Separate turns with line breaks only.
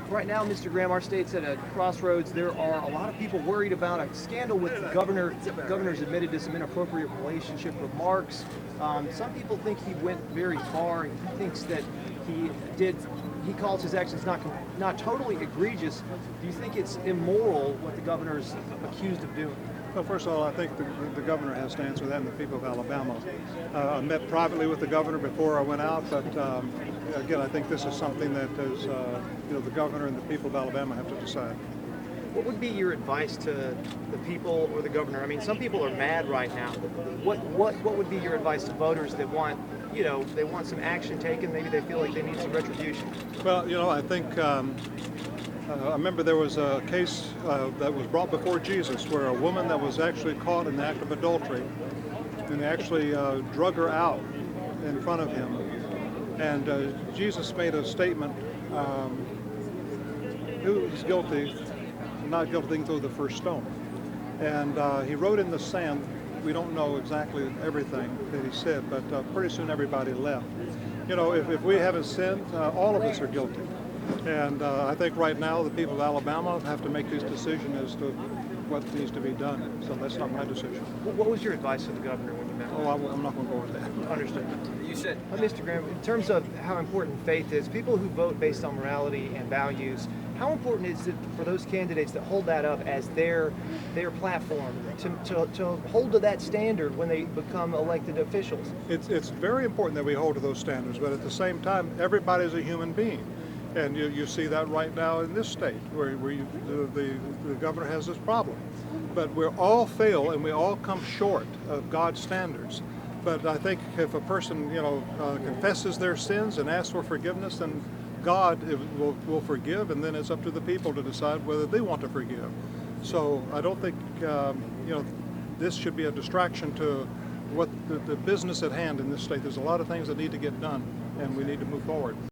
Right now, Mr. Graham, our state's at a crossroads. There are a lot of people worried about a scandal with the governor. The governor's admitted to some inappropriate relationship remarks. Some people think he went very far. He thinks that he calls his actions not totally egregious. Do you think it's immoral what the governor's accused of doing?
Well, first of all, I think the governor has to answer that, and the people of Alabama. I met privately with the governor before I went out, but again, I think this is something that is, the governor and the people of Alabama have to decide.
What would be your advice to the people or the governor? I mean, some people are mad right now. What would be your advice to voters that want, they want some action taken? Maybe they feel like they need some retribution.
Well, I think. I remember there was a case that was brought before Jesus where a woman that was actually caught in the act of adultery, and they actually drug her out in front of him. And Jesus made a statement, who is guilty, not guilty, they can throw the first stone. And he wrote in the sand, we don't know exactly everything that he said, but pretty soon everybody left. If we haven't sinned, all of us are guilty. And I think right now the people of Alabama have to make this decision as to what needs to be done. So that's not my decision.
What was your advice to the governor when you met him?
Oh, I'm not going to go with that.
Understood. You said, Mr. Graham, in terms of how important faith is, people who vote based on morality and values, how important is it for those candidates that hold that up as their platform to hold to that standard when they become elected officials?
It's very important that we hold to those standards, but at the same time, everybody's a human being. And you see that right now in this state, where the governor has this problem. But we all fail, and we all come short of God's standards. But I think if a person, confesses their sins and asks for forgiveness, then God will forgive, and then it's up to the people to decide whether they want to forgive. So I don't think, this should be a distraction to what the business at hand in this state. There's a lot of things that need to get done, and we need to move forward.